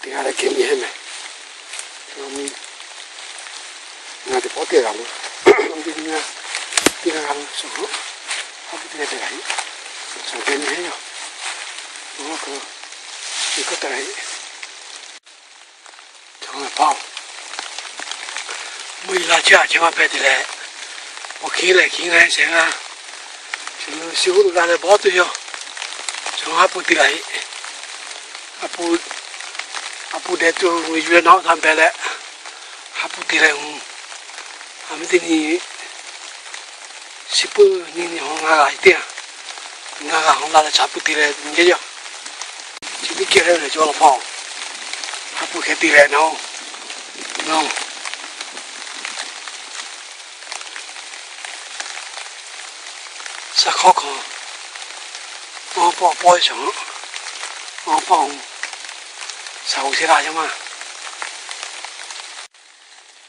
底下来给面没？那就不对了，我们这边底下上，他不对来，上边没有，我个一个带，从那跑，没拉架，千万别的来，我看来看看先啊，就修路那来跑对哟，从还不对来，还不得就为了闹他白来，还不对来我。俺们这里18年红啊一点，俺红拉的差不多了，你讲，今天给了叫了跑，还不开对了喏，啥考考，我报一场，我报啥五千大钱嘛？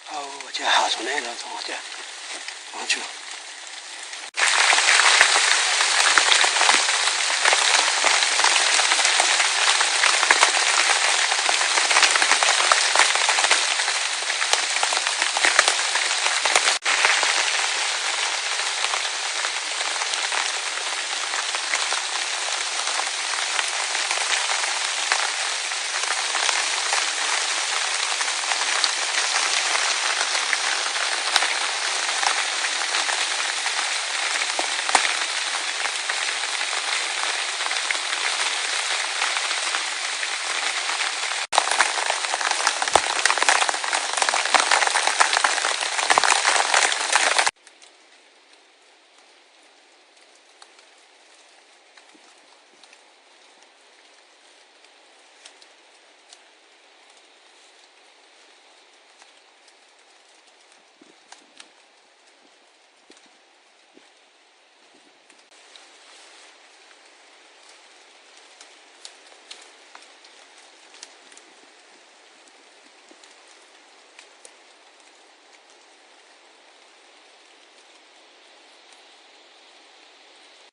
哦，这下从来了，从这，我去。